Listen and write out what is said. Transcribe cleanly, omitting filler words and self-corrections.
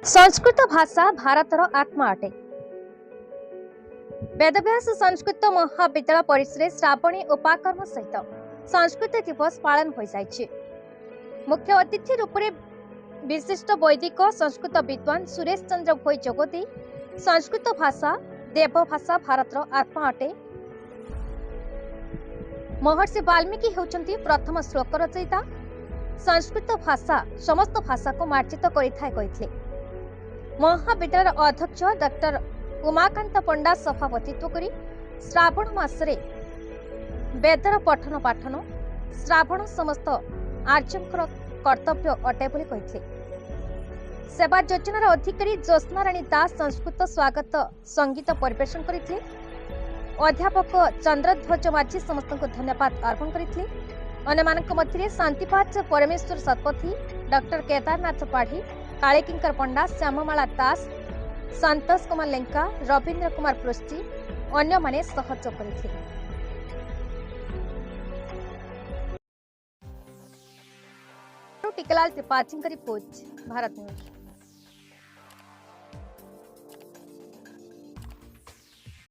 संस्कृत भाषा भारतर आत्मा अटे। वेदव्यास संस्कृत महाविद्यालय परिसर श्रावणी उपाकर्म सहित संस्कृत दिवस पालन हो जाइए। मुख्य अतिथि रूप में विशिष्ट वैदिक संस्कृत विद्वान सुरेश चंद्र भोई जोगदे संस्कृत भाषा देवभाषा भारतर आत्मा अटे। महर्षि वाल्मीकि होउछंती प्रथम श्लोक रचयिता। संस्कृत भाषा समस्त भाषा को मार्जित करिथाय कहिथले। महाविद्यालय अध्यक्ष डॉक्टर उमाकांत पंडा सभापतित्व करी श्रावण मासरे वेदर पठन पाठन श्रावण समस्त आर्यंकर कर्तव्य अटे बोली कहिथले। सेवा योजनार अधिकारी ज्योत्स्ना राणी दास संस्कृत स्वागत संगीत परिवेशन करथिले। अध्यापक चंद्रध्वज माझी समस्त को धन्यवाद अर्पण करथिले। अन्यमानक मध्य शांतिपाच परमेश्वर सतपथी, डॉक्टर केदारनाथ पाढ़ी, कालीकिंकर पंडा, श्याममाला दास, संतोष कुमार लेंका, रवींद्र कुमार पृष्टि अन्य माने सहयोग करथिले। टिकलाल त्रिपाठी रिपोर्ट, भारत न्यूज।